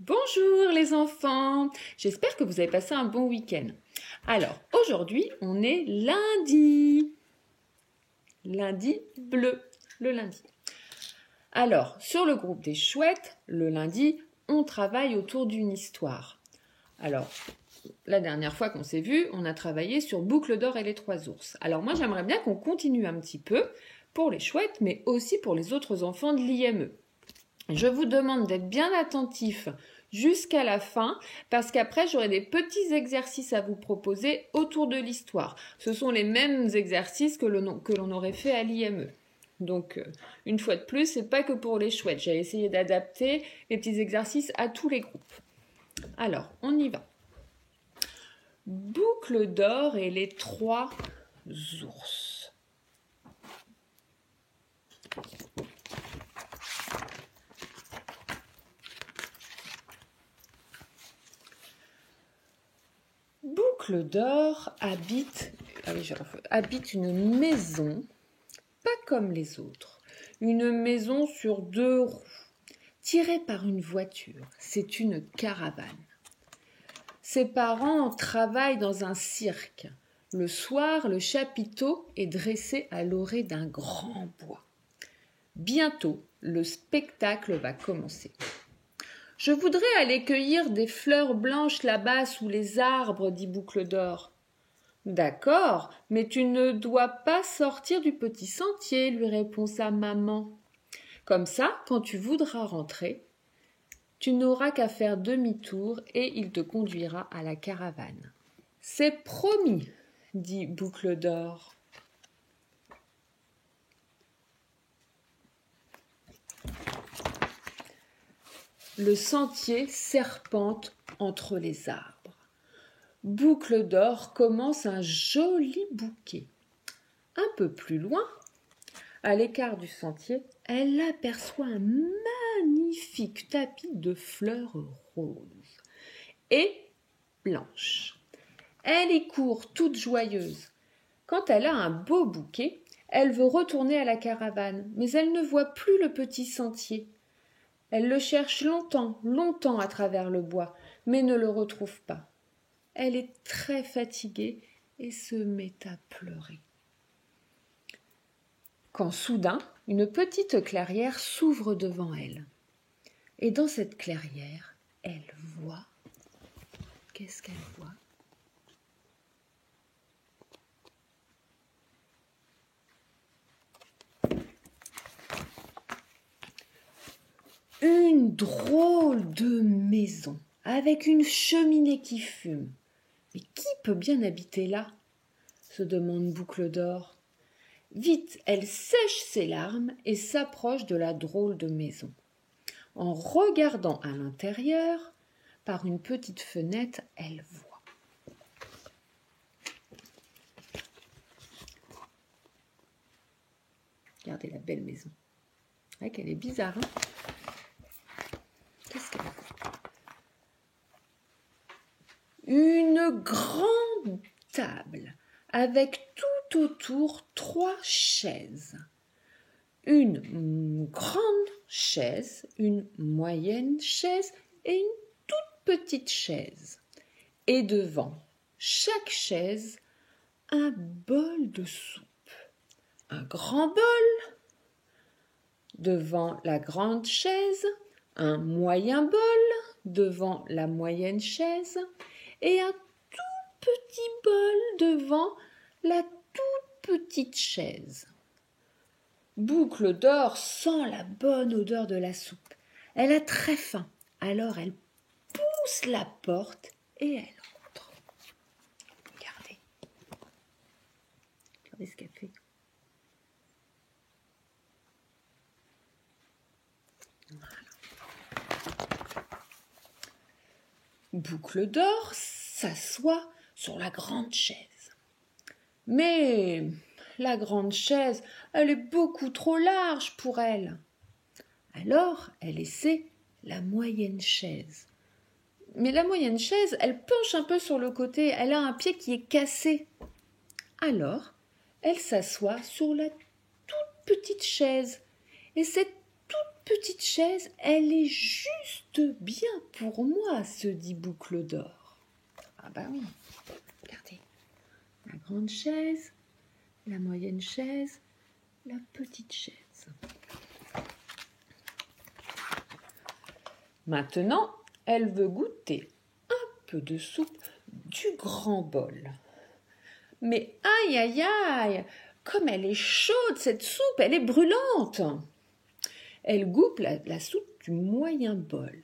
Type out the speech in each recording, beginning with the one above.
Bonjour les enfants, j'espère que vous avez passé un bon week-end. Alors, aujourd'hui, on est lundi. Lundi bleu, le lundi. Alors, sur le groupe des chouettes, le lundi, on travaille autour d'une histoire. Alors, la dernière fois qu'on s'est vu, on a travaillé sur Boucle d'or et les trois ours. Alors moi, j'aimerais bien qu'on continue un petit peu pour les chouettes, mais aussi pour les autres enfants de l'IME. Je vous demande d'être bien attentifs jusqu'à la fin parce qu'après j'aurai des petits exercices à vous proposer autour de l'histoire. Ce sont les mêmes exercices que l'on aurait fait à l'IME. Donc une fois de plus, c'est pas que pour les chouettes. J'ai essayé d'adapter les petits exercices à tous les groupes. Alors, on y va. Boucle d'or et les trois ours. Boucle d'or habite une maison, pas comme les autres, une maison sur deux roues, tirée par une voiture. C'est une caravane. Ses parents travaillent dans un cirque. Le soir, le chapiteau est dressé à l'orée d'un grand bois. Bientôt, le spectacle va commencer. Je voudrais aller cueillir des fleurs blanches là-bas sous les arbres, dit Boucle d'or. D'accord, mais tu ne dois pas sortir du petit sentier, lui répond sa maman. Comme ça, quand tu voudras rentrer, tu n'auras qu'à faire demi-tour et il te conduira à la caravane. C'est promis, dit Boucle d'or. Le sentier serpente entre les arbres. Boucle d'or commence un joli bouquet. Un peu plus loin, à l'écart du sentier, elle aperçoit un magnifique tapis de fleurs roses et blanches. Elle y court toute joyeuse. Quand elle a un beau bouquet, elle veut retourner à la caravane, mais elle ne voit plus le petit sentier. Elle le cherche longtemps, longtemps à travers le bois, mais ne le retrouve pas. Elle est très fatiguée et se met à pleurer. Quand soudain, une petite clairière s'ouvre devant elle. Et dans cette clairière, elle voit... Qu'est-ce qu'elle voit ? Une drôle de maison, avec une cheminée qui fume. Mais qui peut bien habiter là ? Se demande Boucle d'or. Vite, elle sèche ses larmes et s'approche de la drôle de maison. En regardant à l'intérieur, par une petite fenêtre, elle voit. Regardez la belle maison. C'est vrai qu'elle est bizarre, hein ? Qu'est-ce qu'elle voit ? Une grande table avec tout autour 3 chaises. Une grande chaise, une moyenne chaise et une toute petite chaise. Et devant chaque chaise, un bol de soupe. Un grand bol. Devant la grande chaise, un moyen bol devant la moyenne chaise et un tout petit bol devant la toute petite chaise. Boucle d'or sent la bonne odeur de la soupe. Elle a très faim, alors elle pousse la porte et elle entre. Regardez. Regardez ce qu'elle fait. Boucle d'or s'assoit sur la grande chaise. Mais la grande chaise, elle est beaucoup trop large pour elle. Alors, elle essaie la moyenne chaise. Mais la moyenne chaise, elle penche un peu sur le côté, elle a un pied qui est cassé. Alors, elle s'assoit sur la toute petite chaise. Et cette toute petite chaise, elle est juste bien pour moi, se dit Boucle d'Or. Ah bah oui, regardez. La grande chaise, la moyenne chaise, la petite chaise. Maintenant, elle veut goûter un peu de soupe du grand bol. Mais aïe, aïe, aïe, comme elle est chaude, cette soupe, elle est brûlante. Elle goûte la soupe du moyen bol.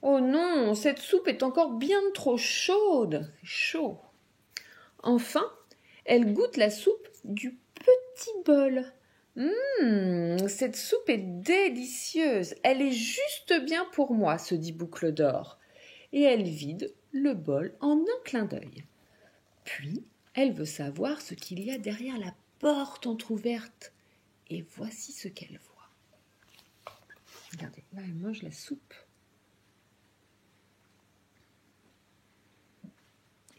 Oh non, cette soupe est encore bien trop chaude. C'est chaud. Enfin, elle goûte la soupe du petit bol. Cette soupe est délicieuse. Elle est juste bien pour moi, se dit Boucle d'Or. Et elle vide le bol en un clin d'œil. Puis, elle veut savoir ce qu'il y a derrière la porte entr'ouverte. Et voici ce qu'elle voit. Regardez, là, elle mange la soupe.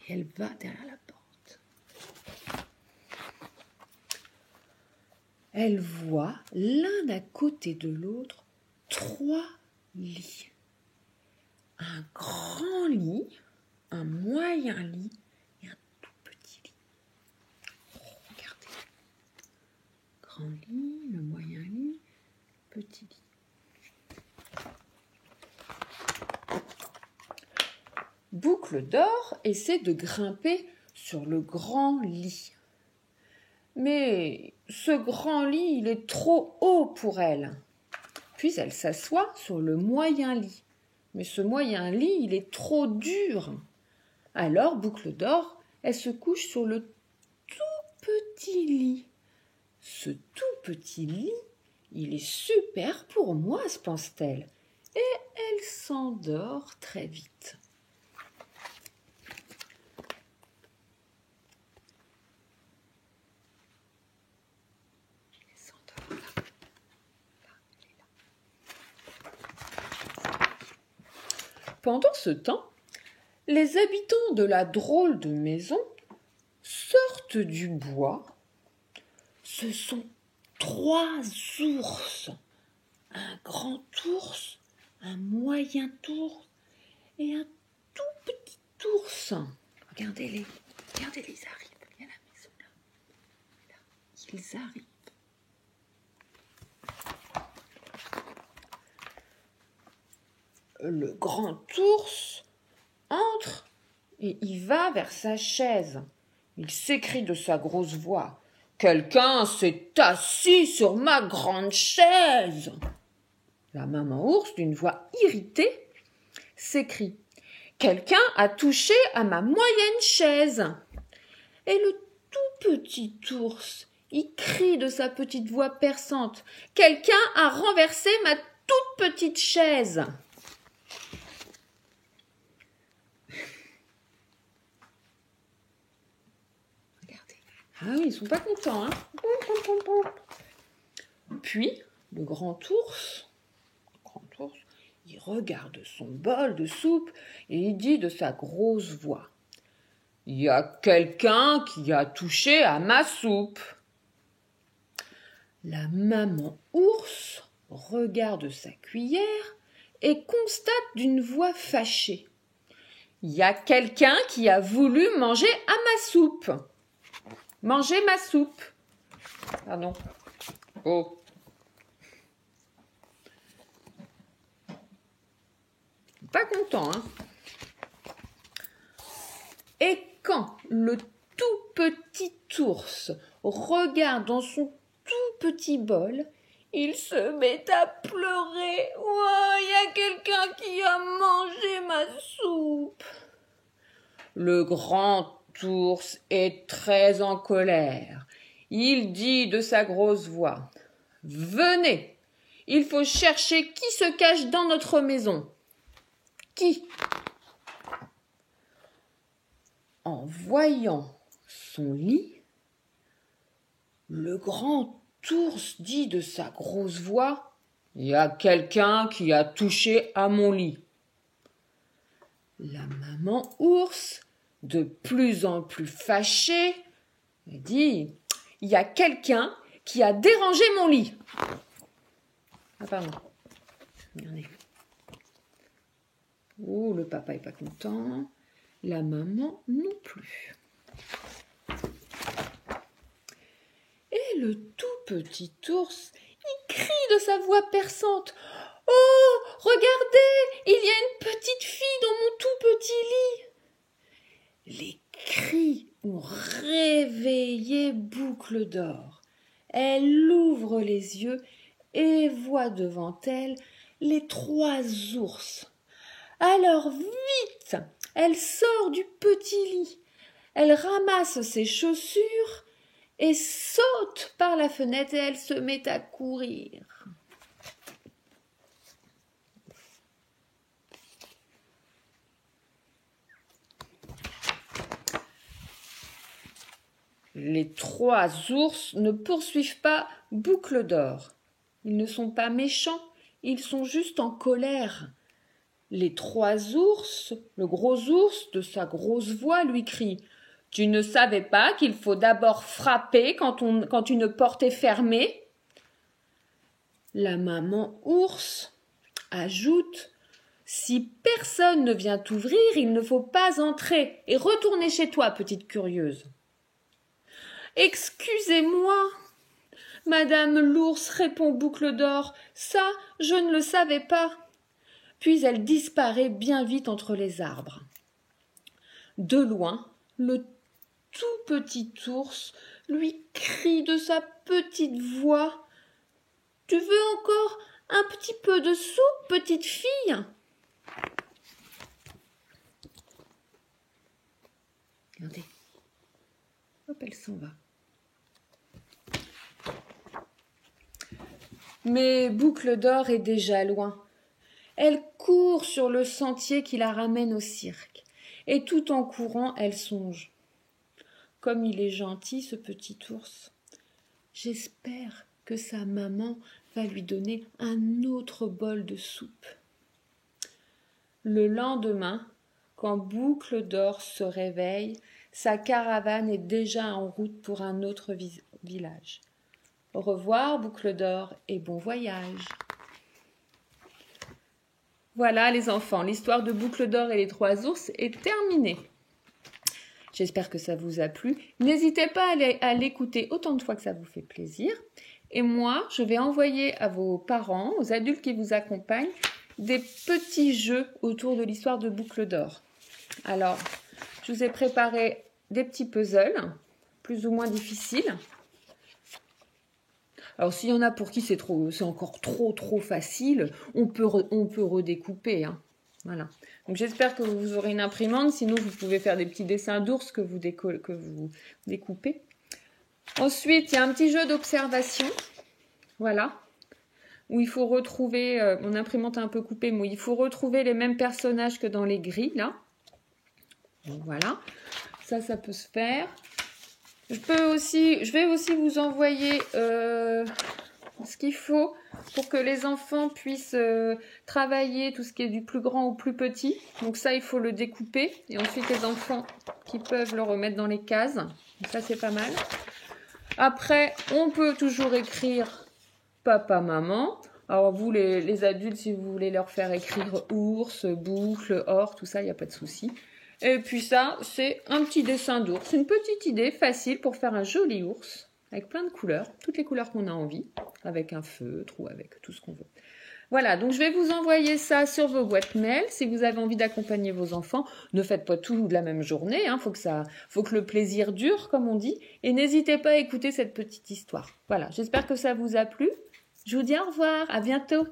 Et elle va derrière la porte. Elle voit l'un à côté de l'autre 3 lits. Un grand lit, un moyen lit et un tout petit lit. Regardez. Grand lit, le moyen lit, petit lit. Boucle d'Or essaie de grimper sur le grand lit. Mais ce grand lit, il est trop haut pour elle. Puis elle s'assoit sur le moyen lit. Mais ce moyen lit, il est trop dur. Alors, Boucle d'Or, elle se couche sur le tout petit lit. Ce tout petit lit, il est super pour moi, se pense-t-elle. Et elle s'endort très vite. Pendant ce temps, les habitants de la drôle de maison sortent du bois. Ce sont 3 ours, un grand ours, un moyen ours et un tout petit ours. Regardez-les, ils arrivent. Il y a la maison là. Ils arrivent. Le grand ours entre et il va vers sa chaise. Il s'écrie de sa grosse voix. « Quelqu'un s'est assis sur ma grande chaise !» La maman ours, d'une voix irritée, s'écrie. « Quelqu'un a touché à ma moyenne chaise !» Et le tout petit ours, il crie de sa petite voix perçante. « Quelqu'un a renversé ma toute petite chaise !» Ah oui, ils sont pas contents, hein. Puis, le grand ours, il regarde son bol de soupe et il dit de sa grosse voix. « Il y a quelqu'un qui a touché à ma soupe. » La maman ours regarde sa cuillère et constate d'une voix fâchée. « Il y a quelqu'un qui a voulu manger à ma soupe. » Manger ma soupe. Pardon. Oh. Pas content, hein. Et quand le tout petit ours regarde dans son tout petit bol, il se met à pleurer. Oh, il y a quelqu'un qui a mangé ma soupe. Le grand ours est très en colère. Il dit de sa grosse voix. « Venez, il faut chercher qui se cache dans notre maison. » Qui ? En voyant son lit, le grand ours dit de sa grosse voix. « Il y a quelqu'un qui a touché à mon lit. » La maman ours, de plus en plus fâchée, dit « Il y a quelqu'un qui a dérangé mon lit. » Ah pardon, Regardez. Oh, le papa est pas content. La maman non plus. Et le tout petit ours, il crie de sa voix perçante. Oh, regardez, il y a une petite fille dans mon tout petit lit. Les cris ont réveillé Boucle d'Or. Elle ouvre les yeux et voit devant elle les 3 ours. Alors vite, elle sort du petit lit. Elle ramasse ses chaussures et saute par la fenêtre et elle se met à courir. Les 3 ours ne poursuivent pas Boucle d'Or. Ils ne sont pas méchants, ils sont juste en colère. Les 3 ours, le gros ours, de sa grosse voix, lui crie « Tu ne savais pas qu'il faut d'abord frapper quand une porte est fermée ?» La maman ours ajoute « Si personne ne vient t'ouvrir, il ne faut pas entrer et retourner chez toi, petite curieuse. » « Excusez-moi, Madame l'ours, répond Boucle d'Or, ça, je ne le savais pas. » Puis elle disparaît bien vite entre les arbres. De loin, le tout petit ours lui crie de sa petite voix « Tu veux encore un petit peu de soupe, petite fille ?» Regardez, hop, elle s'en va. Mais Boucle d'Or est déjà loin. Elle court sur le sentier qui la ramène au cirque. Et tout en courant, elle songe. Comme il est gentil, ce petit ours. J'espère que sa maman va lui donner un autre bol de soupe. Le lendemain, quand Boucle d'Or se réveille, sa caravane est déjà en route pour un autre village. Au revoir, Boucle d'Or, et bon voyage. Voilà les enfants, l'histoire de Boucle d'Or et les 3 ours est terminée. J'espère que ça vous a plu. N'hésitez pas à l'écouter autant de fois que ça vous fait plaisir. Et moi, je vais envoyer à vos parents, aux adultes qui vous accompagnent, des petits jeux autour de l'histoire de Boucle d'Or. Alors, je vous ai préparé des petits puzzles, plus ou moins difficiles. Alors, s'il y en a pour qui c'est encore trop facile, on peut redécouper. Hein. Voilà. Donc, j'espère que vous aurez une imprimante. Sinon, vous pouvez faire des petits dessins d'ours que vous découpez. Ensuite, il y a un petit jeu d'observation. Voilà. Où il faut retrouver, mon imprimante est un peu coupée, mais il faut retrouver les mêmes personnages que dans les grilles, là. Donc, voilà. Ça peut se faire. Je vais aussi vous envoyer ce qu'il faut pour que les enfants puissent travailler tout ce qui est du plus grand au plus petit. Donc ça, il faut le découper. Et ensuite, les enfants qui peuvent le remettre dans les cases. Donc ça, c'est pas mal. Après, on peut toujours écrire papa, maman. Alors vous, les adultes, si vous voulez leur faire écrire ours, boucle, or, tout ça, il n'y a pas de souci. Et puis ça, c'est un petit dessin d'ours. Une petite idée facile pour faire un joli ours avec plein de couleurs, toutes les couleurs qu'on a envie, avec un feutre ou avec tout ce qu'on veut. Voilà, donc je vais vous envoyer ça sur vos boîtes mail. Si vous avez envie d'accompagner vos enfants, ne faites pas tout de la même journée. Hein. Faut que le plaisir dure, comme on dit. Et n'hésitez pas à écouter cette petite histoire. Voilà, j'espère que ça vous a plu. Je vous dis au revoir, à bientôt.